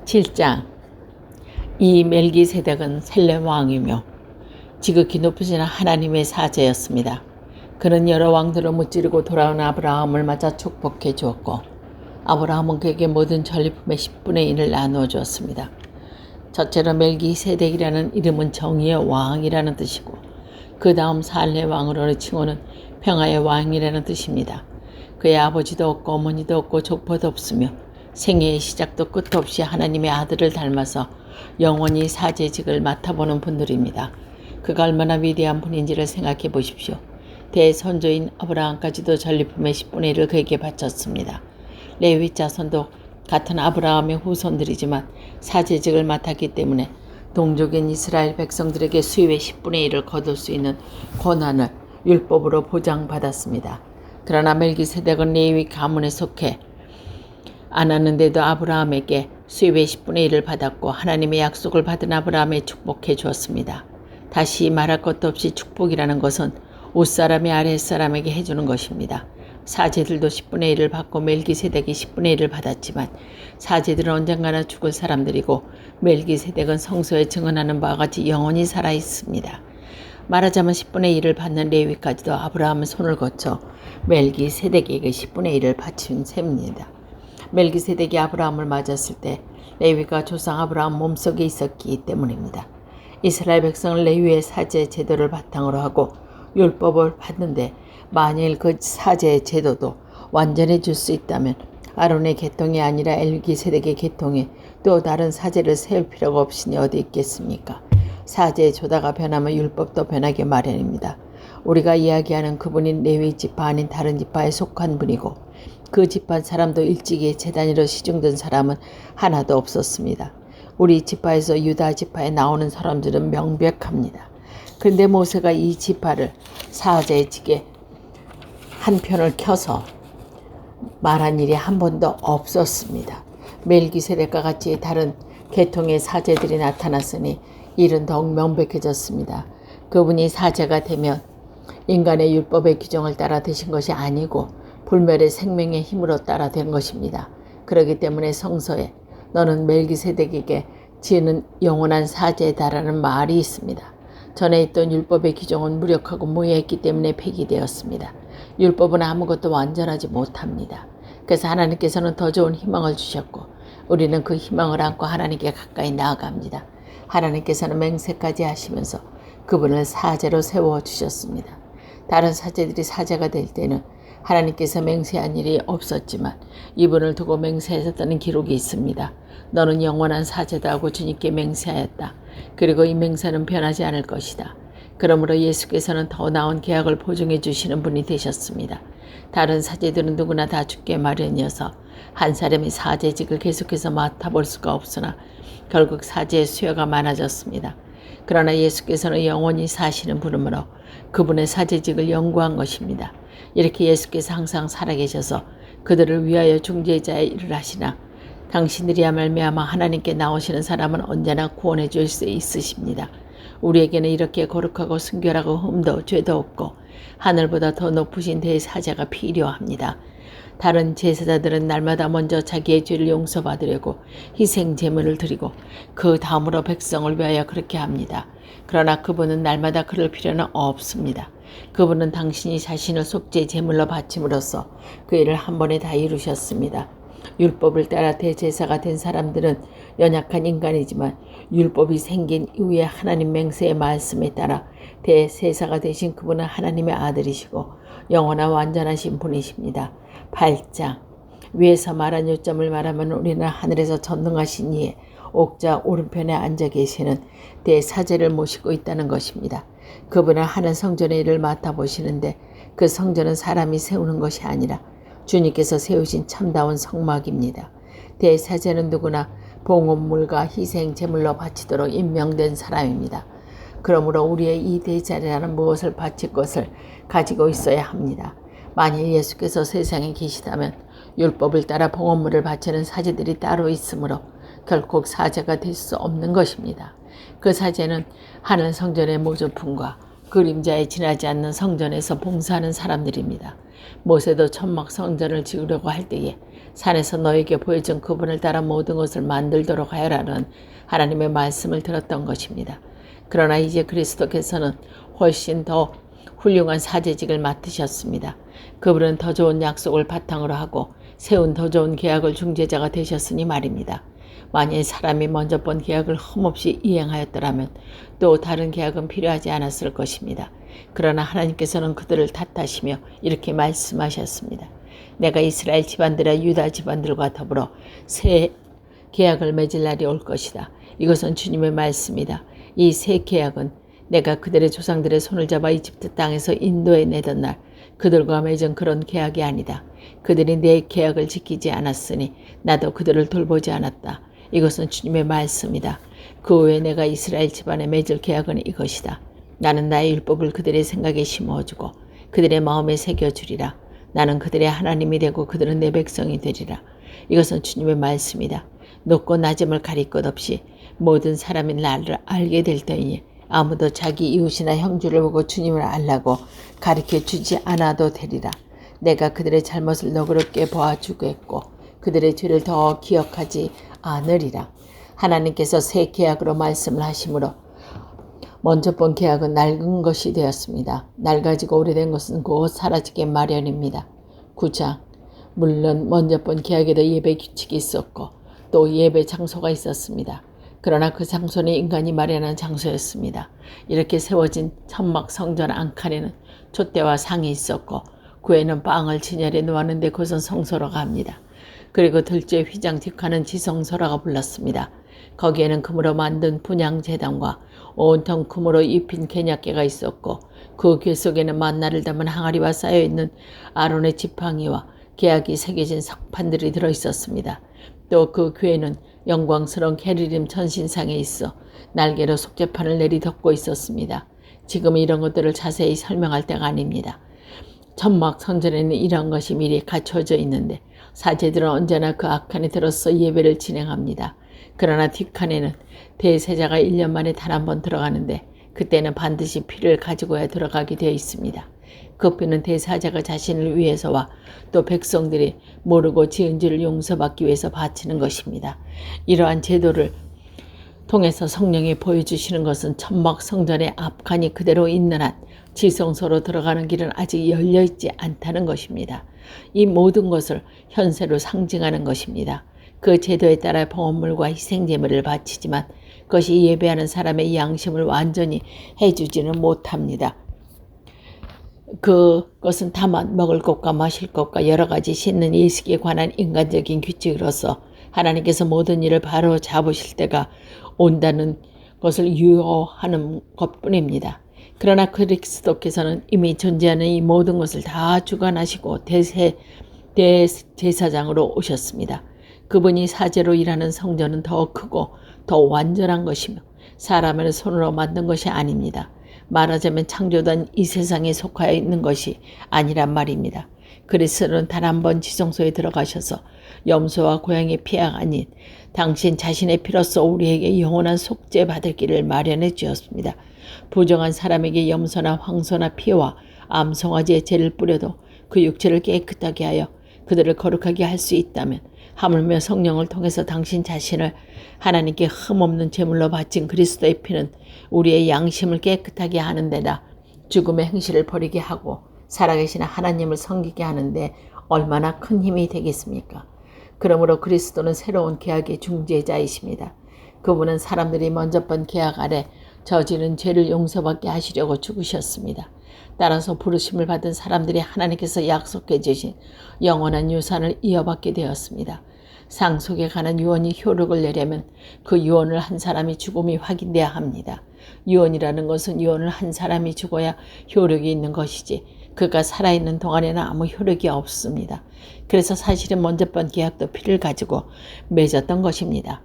7장. 이 멜기세덱은 셀렘 왕이며 지극히 높으신 하나님의 사제였습니다. 그는 여러 왕들을 무찌르고 돌아온 아브라함을 맞아 축복해 주었고 아브라함은 그에게 모든 전리품의 10분의 1을 나누어 주었습니다. 첫째로 멜기세덱이라는 이름은 정의의 왕이라는 뜻이고 그 다음 살레 왕으로의 칭호는 평화의 왕이라는 뜻입니다. 그의 아버지도 없고 어머니도 없고 족보도 없으며 생애의 시작도 끝도 없이 하나님의 아들을 닮아서 영원히 사제직을 맡아보는 분들입니다. 그가 얼마나 위대한 분인지를 생각해 보십시오. 대선조인 아브라함까지도 전리품의 10분의 1을 그에게 바쳤습니다. 레위 자손도 같은 아브라함의 후손들이지만 사제직을 맡았기 때문에 동족인 이스라엘 백성들에게 수입의 10분의 1을 거둘 수 있는 권한을 율법으로 보장받았습니다. 그러나 멜기세덱은 레위 가문에 속해 않았는데도 아브라함에게 수입의 10분의 1을 받았고 하나님의 약속을 받은 아브라함에 축복해 주었습니다. 다시 말할 것도 없이 축복이라는 것은 윗사람이 아랫사람에게 해주는 것입니다. 사제들도 10분의 1을 받고 멜기세덱이 10분의 1을 받았지만 사제들은 언젠가나 죽을 사람들이고 멜기세덱은 성서에 증언하는 바와 같이 영원히 살아있습니다. 말하자면 10분의 1을 받는 레위까지도 아브라함은 손을 거쳐 멜기세덱에게 10분의 1을 바친 셈입니다. 멜기세덱이 아브라함을 맞았을 때 레위가 조상 아브라함 몸속에 있었기 때문입니다. 이스라엘 백성은 레위의 사제 제도를 바탕으로 하고 율법을 받는데 만일 그 사제 제도도 완전해질 수 있다면 아론의 계통이 아니라 멜기세덱의 계통에 또 다른 사제를 세울 필요가 없으니 어디 있겠습니까? 사제의 조다가 변하면 율법도 변하게 마련입니다. 우리가 이야기하는 그분인 레위 지파 아닌 다른 지파에 속한 분이고 그 지파 사람도 일찍이 제단위로 시중된 사람은 하나도 없었습니다. 우리 지파에서 유다 지파에 나오는 사람들은 명백합니다. 그런데 모세가 이 지파를 사제직에 한 편을 켜서 말한 일이 한 번도 없었습니다. 멜기세덱과 같이 다른 계통의 사제들이 나타났으니 일은 더욱 명백해졌습니다. 그분이 사제가 되면 인간의 율법의 규정을 따라 되신 것이 아니고 불멸의 생명의 힘으로 따라 된 것입니다. 그렇기 때문에 성서에 너는 멜기세덱에게 지는 영원한 사제다라는 말이 있습니다. 전에 있던 율법의 규정은 무력하고 무해했기 때문에 폐기되었습니다. 율법은 아무것도 완전하지 못합니다. 그래서 하나님께서는 더 좋은 희망을 주셨고 우리는 그 희망을 안고 하나님께 가까이 나아갑니다. 하나님께서는 맹세까지 하시면서 그분을 사제로 세워주셨습니다. 다른 사제들이 사제가 될 때는 하나님께서 맹세한 일이 없었지만 이분을 두고 맹세하셨다는 기록이 있습니다. 너는 영원한 사제다 하고 주님께 맹세하였다. 그리고 이 맹세는 변하지 않을 것이다. 그러므로 예수께서는 더 나은 계약을 보증해 주시는 분이 되셨습니다. 다른 사제들은 누구나 다 죽게 마련이어서 한 사람이 사제직을 계속해서 맡아볼 수가 없으나 결국 사제의 수요가 많아졌습니다. 그러나 예수께서는 영원히 사시는 분이므로 그분의 사제직을 연구한 것입니다. 이렇게 예수께서 항상 살아계셔서 그들을 위하여 중재자의 일을 하시나 당신들이야 말미암아 하나님께 나오시는 사람은 언제나 구원해 줄 수 있으십니다. 우리에게는 이렇게 거룩하고 순결하고 흠도 죄도 없고 하늘보다 더 높으신 대사자가 필요합니다. 다른 제사자들은 날마다 먼저 자기의 죄를 용서받으려고 희생 제물을 드리고 그 다음으로 백성을 위하여 그렇게 합니다. 그러나 그분은 날마다 그럴 필요는 없습니다. 그분은 당신이 자신을 속죄 제물로 바침으로써 그 일을 한 번에 다 이루셨습니다. 율법을 따라 대제사가 된 사람들은 연약한 인간이지만 율법이 생긴 이후에 하나님 맹세의 말씀에 따라 대제사가 되신 그분은 하나님의 아들이시고 영원한 완전하신 분이십니다. 8장. 위에서 말한 요점을 말하면 우리는 하늘에서 전능하신 이의 옥좌 오른편에 앉아 계시는 대사제를 모시고 있다는 것입니다. 그분은 하늘 성전의 일을 맡아보시는데 그 성전은 사람이 세우는 것이 아니라 주님께서 세우신 참다운 성막입니다. 대사제는 누구나 봉헌물과 희생 제물로 바치도록 임명된 사람입니다. 그러므로 우리의 이 대제사라는 무엇을 바칠 것을 가지고 있어야 합니다. 만일 예수께서 세상에 계시다면 율법을 따라 봉헌물을 바치는 사제들이 따로 있으므로 결코 사제가 될 수 없는 것입니다. 그 사제는 하늘 성전의 모조품과 그림자에 지나지 않는 성전에서 봉사하는 사람들입니다. 모세도 천막 성전을 지으려고 할 때에 산에서 너에게 보여준 그분을 따라 모든 것을 만들도록 하여라는 하나님의 말씀을 들었던 것입니다. 그러나 이제 그리스도께서는 훨씬 더 훌륭한 사제직을 맡으셨습니다. 그분은 더 좋은 약속을 바탕으로 하고 세운 더 좋은 계약을 중재자가 되셨으니 말입니다. 만일 사람이 먼저 본 계약을 흠없이 이행하였더라면 또 다른 계약은 필요하지 않았을 것입니다. 그러나 하나님께서는 그들을 탓하시며 이렇게 말씀하셨습니다. 내가 이스라엘 집안들과 유다 집안들과 더불어 새 계약을 맺을 날이 올 것이다. 이것은 주님의 말씀이다. 이 새 계약은 내가 그들의 조상들의 손을 잡아 이집트 땅에서 인도해 내던 날 그들과 맺은 그런 계약이 아니다. 그들이 내 계약을 지키지 않았으니 나도 그들을 돌보지 않았다. 이것은 주님의 말씀이다. 그 후에 내가 이스라엘 집안에 맺을 계약은 이것이다. 나는 나의 율법을 그들의 생각에 심어주고 그들의 마음에 새겨주리라. 나는 그들의 하나님이 되고 그들은 내 백성이 되리라. 이것은 주님의 말씀이다. 높고 낮음을 가릴 것 없이 모든 사람이 나를 알게 될 때에 아무도 자기 이웃이나 형제를 보고 주님을 알라고 가르쳐주지 않아도 되리라. 내가 그들의 잘못을 너그럽게 보아주겠고 그들의 죄를 더 기억하지 않으리라. 하나님께서 새 계약으로 말씀을 하시므로 먼저 본 계약은 낡은 것이 되었습니다. 낡아지고 오래된 것은 곧 사라지게 마련입니다. 9장. 물론 먼저 본 계약에도 예배 규칙이 있었고 또 예배 장소가 있었습니다. 그러나 그 장소는 인간이 마련한 장소였습니다. 이렇게 세워진 천막 성전 안칸에는 촛대와 상이 있었고 그 외에는 빵을 진열해 놓았는데 그것은 성소라고 합니다. 그리고 들째 휘장 뒷칸은 지성소라고 불렀습니다. 거기에는 금으로 만든 분향제단과 온통 금으로 입힌 개약궤가 있었고 그 궤 속에는 만나를 담은 항아리와 쌓여있는 아론의 지팡이와 계약이 새겨진 석판들이 들어있었습니다. 또 그 궤에는 영광스러운 게르림 천신상에 있어 날개로 속죄판을 내리덮고 있었습니다. 지금 이런 것들을 자세히 설명할 때가 아닙니다. 천막 성전에는 이런 것이 미리 갖춰져 있는데 사제들은 언제나 그 앞칸에 들어서 예배를 진행합니다. 그러나 뒷칸에는 대세자가 1년 만에 단 한 번 들어가는데 그때는 반드시 피를 가지고야 들어가게 되어 있습니다. 그 피는 대사자가 자신을 위해서와 또 백성들이 모르고 지은 죄를 용서받기 위해서 바치는 것입니다. 이러한 제도를 통해서 성령이 보여주시는 것은 천막 성전의 앞칸이 그대로 있는 한 지성소로 들어가는 길은 아직 열려있지 않다는 것입니다. 이 모든 것을 현세로 상징하는 것입니다. 그 제도에 따라 봉헌물과 희생제물을 바치지만 그것이 예배하는 사람의 양심을 완전히 해주지는 못합니다. 그것은 다만 먹을 것과 마실 것과 여러 가지 씻는 예식에 관한 인간적인 규칙으로서 하나님께서 모든 일을 바로 잡으실 때가 온다는 것을 유효하는 것뿐입니다. 그러나 그리스도께서는 이미 존재하는 이 모든 것을 다 주관하시고 대제사장으로 오셨습니다. 그분이 사제로 일하는 성전은 더 크고 더 완전한 것이며 사람의 손으로 만든 것이 아닙니다. 말하자면 창조된 이 세상에 속하여 있는 것이 아니란 말입니다. 그리스도는 단 한 번 지성소에 들어가셔서 염소와 고양이의 피가 아닌 당신 자신의 피로써 우리에게 영원한 속죄 받을 길을 마련해 주었습니다. 부정한 사람에게 염소나 황소나 피와 암송아지의 죄를 뿌려도 그 육체를 깨끗하게 하여 그들을 거룩하게 할 수 있다면 하물며 성령을 통해서 당신 자신을 하나님께 흠없는 제물로 바친 그리스도의 피는 우리의 양심을 깨끗하게 하는 데다 죽음의 행실을 버리게 하고 살아계신 하나님을 섬기게 하는데 얼마나 큰 힘이 되겠습니까? 그러므로 그리스도는 새로운 계약의 중재자이십니다. 그분은 사람들이 먼저 본 계약 아래 저지른 죄를 용서받게 하시려고 죽으셨습니다. 따라서 부르심을 받은 사람들이 하나님께서 약속해 주신 영원한 유산을 이어받게 되었습니다. 상속에 관한 유언이 효력을 내려면 그 유언을 한 사람이 죽음이 확인돼야 합니다. 유언이라는 것은 유언을 한 사람이 죽어야 효력이 있는 것이지 그가 살아있는 동안에는 아무 효력이 없습니다. 그래서 사실은 먼저 번 계약도 피를 가지고 맺었던 것입니다.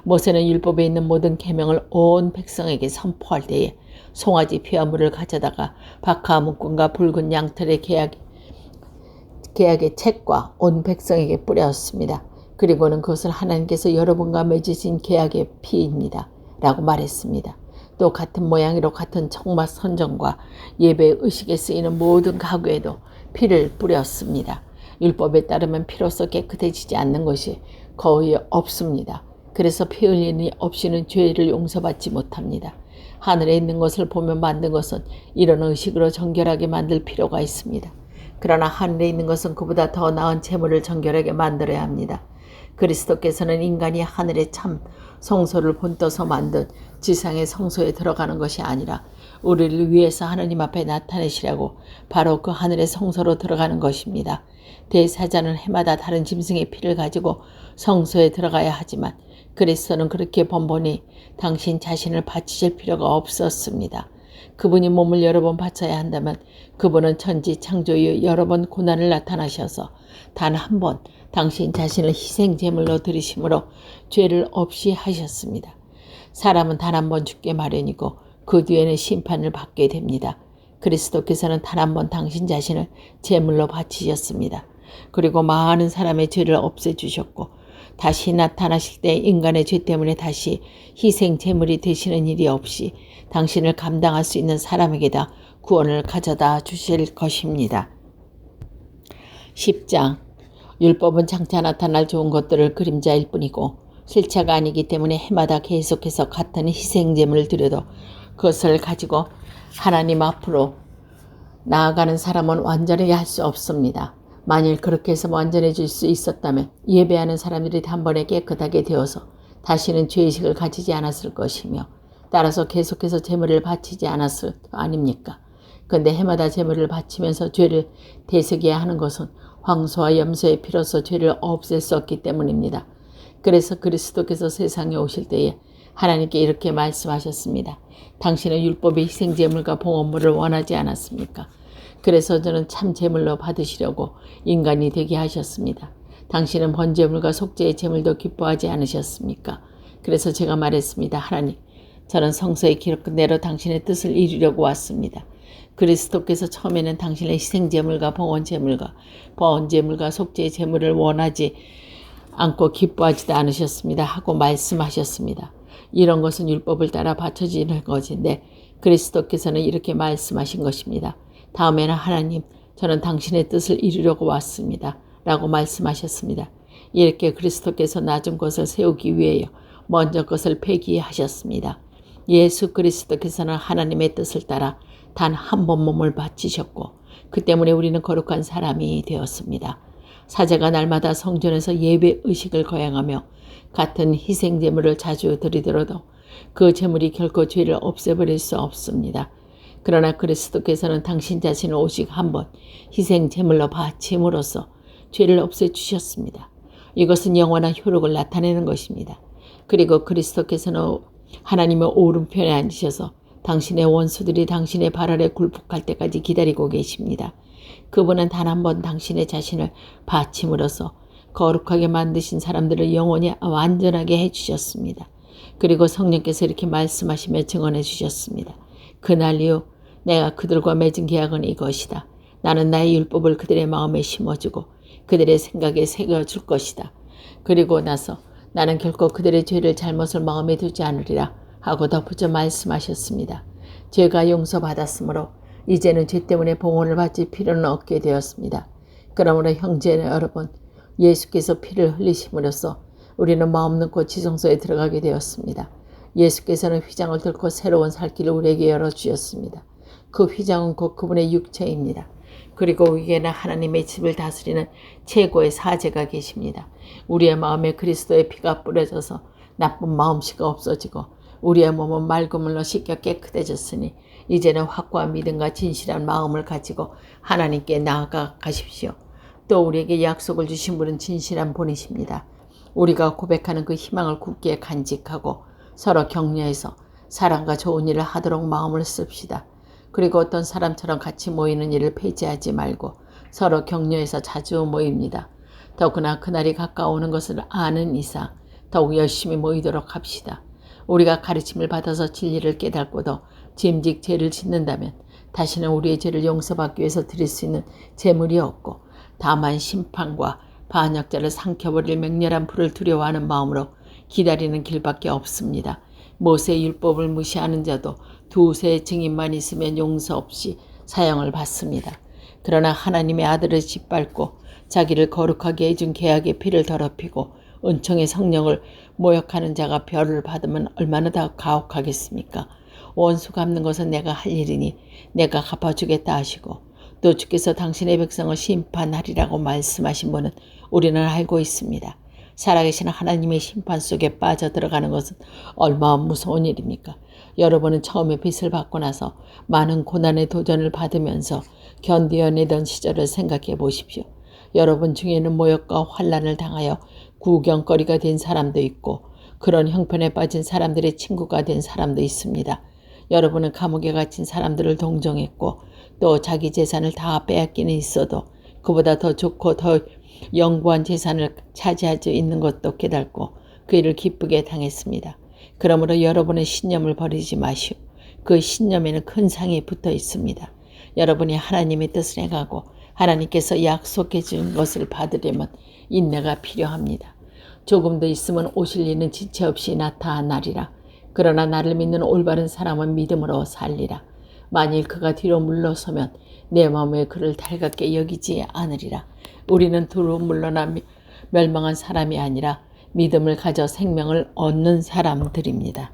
모세는 율법에 있는 모든 계명을 온 백성에게 선포할 때에 송아지 피와 물을 가져다가 박하 묶음과 붉은 양털의 계약의 책과 온 백성에게 뿌렸습니다. 그리고는 그것을 하나님께서 여러분과 맺으신 계약의 피입니다. 라고 말했습니다. 또 같은 모양으로 같은 청막 선정과 예배 의식에 쓰이는 모든 가구에도 피를 뿌렸습니다. 율법에 따르면 피로써 깨끗해지지 않는 것이 거의 없습니다. 그래서 피 흘리는 없이는 죄를 용서받지 못합니다. 하늘에 있는 것을 보며 만든 것은 이런 의식으로 정결하게 만들 필요가 있습니다. 그러나 하늘에 있는 것은 그보다 더 나은 재물을 정결하게 만들어야 합니다. 그리스도께서는 인간이 하늘의 참 성소를 본떠서 만든 지상의 성소에 들어가는 것이 아니라 우리를 위해서 하느님 앞에 나타내시라고 바로 그 하늘의 성소로 들어가는 것입니다. 대사자는 해마다 다른 짐승의 피를 가지고 성소에 들어가야 하지만 그리스도는 그렇게 번번이 당신 자신을 바치실 필요가 없었습니다. 그분이 몸을 여러 번 바쳐야 한다면 그분은 천지 창조 이후 여러 번 고난을 나타나셔서 단 한 번 당신 자신을 희생제물로 드리심으로 죄를 없이 하셨습니다. 사람은 단 한 번 죽게 마련이고 그 뒤에는 심판을 받게 됩니다. 그리스도께서는 단 한 번 당신 자신을 제물로 바치셨습니다. 그리고 많은 사람의 죄를 없애주셨고 다시 나타나실 때 인간의 죄 때문에 다시 희생 제물이 되시는 일이 없이 당신을 감당할 수 있는 사람에게다 구원을 가져다 주실 것입니다. 10장 율법은 장차 나타날 좋은 것들을 그림자일 뿐이고 실체가 아니기 때문에 해마다 계속해서 같은 희생 제물을 드려도 그것을 가지고 하나님 앞으로 나아가는 사람은 완전하게 할 수 없습니다. 만일 그렇게 해서 완전해질 수 있었다면 예배하는 사람들이 단번에 깨끗하게 되어서 다시는 죄의식을 가지지 않았을 것이며 따라서 계속해서 제물을 바치지 않았을 거 아닙니까? 그런데 해마다 제물을 바치면서 죄를 되새겨야 하는 것은 황소와 염소의 피로서 죄를 없앨 수 없기 때문입니다. 그래서 그리스도께서 세상에 오실 때에 하나님께 이렇게 말씀하셨습니다. 당신은 율법의 희생제물과 봉헌물을 원하지 않았습니까? 그래서 저는 참 제물로 받으시려고 인간이 되게 하셨습니다. 당신은 번제물과 속죄의 제물도 기뻐하지 않으셨습니까? 그래서 제가 말했습니다. 하나님, 저는 성서의 기록대로 당신의 뜻을 이루려고 왔습니다. 그리스도께서 처음에는 당신의 희생제물과 번제물과 속죄의 제물을 원하지 않고 기뻐하지도 않으셨습니다. 하고 말씀하셨습니다. 이런 것은 율법을 따라 바쳐지는 것인데 그리스도께서는 이렇게 말씀하신 것입니다. 다음에는 하나님, 저는 당신의 뜻을 이루려고 왔습니다. 라고 말씀하셨습니다. 이렇게 그리스도께서 낮은 것을 세우기 위하여 먼저 것을 폐기하셨습니다. 예수 그리스도께서는 하나님의 뜻을 따라 단 한 번 몸을 바치셨고 그 때문에 우리는 거룩한 사람이 되었습니다. 사제가 날마다 성전에서 예배 의식을 거행하며 같은 희생제물을 자주 드리더라도 그 제물이 결코 죄를 없애버릴 수 없습니다. 그러나 그리스도께서는 당신 자신을 오직 한 번 희생제물로 바침으로써 죄를 없애주셨습니다. 이것은 영원한 효력을 나타내는 것입니다. 그리고 그리스도께서는 하나님의 오른편에 앉으셔서 당신의 원수들이 당신의 발 아래 굴복할 때까지 기다리고 계십니다. 그분은 단 한 번 당신의 자신을 바침으로써 거룩하게 만드신 사람들을 영원히 완전하게 해주셨습니다. 그리고 성령께서 이렇게 말씀하시며 증언해 주셨습니다. 그날 이후 내가 그들과 맺은 계약은 이것이다. 나는 나의 율법을 그들의 마음에 심어주고 그들의 생각에 새겨줄 것이다. 그리고 나서 나는 결코 그들의 죄를 잘못을 마음에 두지 않으리라 하고 덧붙여 말씀하셨습니다. 죄가 용서받았으므로 이제는 죄 때문에 봉헌을 받을 필요는 없게 되었습니다. 그러므로 형제 여러분, 예수께서 피를 흘리심으로써 우리는 마음 놓고 지성소에 들어가게 되었습니다. 예수께서는 휘장을 들고 새로운 살 길을 우리에게 열어주셨습니다. 그 휘장은 곧 그분의 육체입니다. 그리고 위에는 하나님의 집을 다스리는 최고의 사제가 계십니다. 우리의 마음에 그리스도의 피가 뿌려져서 나쁜 마음씨가 없어지고 우리의 몸은 맑은 물로 씻겨 깨끗해졌으니 이제는 확고한 믿음과 진실한 마음을 가지고 하나님께 나아가 가십시오. 또 우리에게 약속을 주신 분은 진실한 분이십니다. 우리가 고백하는 그 희망을 굳게 간직하고 서로 격려해서 사랑과 좋은 일을 하도록 마음을 씁시다. 그리고 어떤 사람처럼 같이 모이는 일을 폐지하지 말고 서로 격려해서 자주 모입니다. 더구나 그날이 가까워오는 것을 아는 이상 더욱 열심히 모이도록 합시다. 우리가 가르침을 받아서 진리를 깨닫고도 짐짓 죄를 짓는다면 다시는 우리의 죄를 용서받기 위해서 드릴 수 있는 제물이 없고 다만 심판과 반역자를 삼켜버릴 맹렬한 불을 두려워하는 마음으로 기다리는 길밖에 없습니다. 모세의 율법을 무시하는 자도 두세 증인만 있으면 용서 없이 사형을 받습니다. 그러나 하나님의 아들을 짓밟고 자기를 거룩하게 해준 계약의 피를 더럽히고 은총의 성령을 모욕하는 자가 벌을 받으면 얼마나 더 가혹하겠습니까? 원수 갚는 것은 내가 할 일이니 내가 갚아주겠다 하시고 또 주께서 당신의 백성을 심판하리라고 말씀하신 분은 우리는 알고 있습니다. 살아계신 하나님의 심판 속에 빠져들어가는 것은 얼마나 무서운 일입니까? 여러분은 처음에 빚을 받고 나서 많은 고난의 도전을 받으면서 견디어내던 시절을 생각해 보십시오. 여러분 중에는 모욕과 환난을 당하여 구경거리가 된 사람도 있고 그런 형편에 빠진 사람들의 친구가 된 사람도 있습니다. 여러분은 감옥에 갇힌 사람들을 동정했고 또 자기 재산을 다 빼앗기는 있어도 그보다 더 좋고 더 영구한 재산을 차지하지 있는 것도 깨닫고 그 일을 기쁘게 당했습니다. 그러므로 여러분의 신념을 버리지 마시오. 그 신념에는 큰 상이 붙어 있습니다. 여러분이 하나님의 뜻을 행하고 하나님께서 약속해 준 것을 받으려면 인내가 필요합니다. 조금 더 있으면 오실 이는 지체 없이 나타나리라. 그러나 나를 믿는 올바른 사람은 믿음으로 살리라. 만일 그가 뒤로 물러서면 내 마음에 그를 달갑게 여기지 않으리라. 우리는 뒤로 물러나 멸망한 사람이 아니라 믿음을 가져 생명을 얻는 사람들입니다.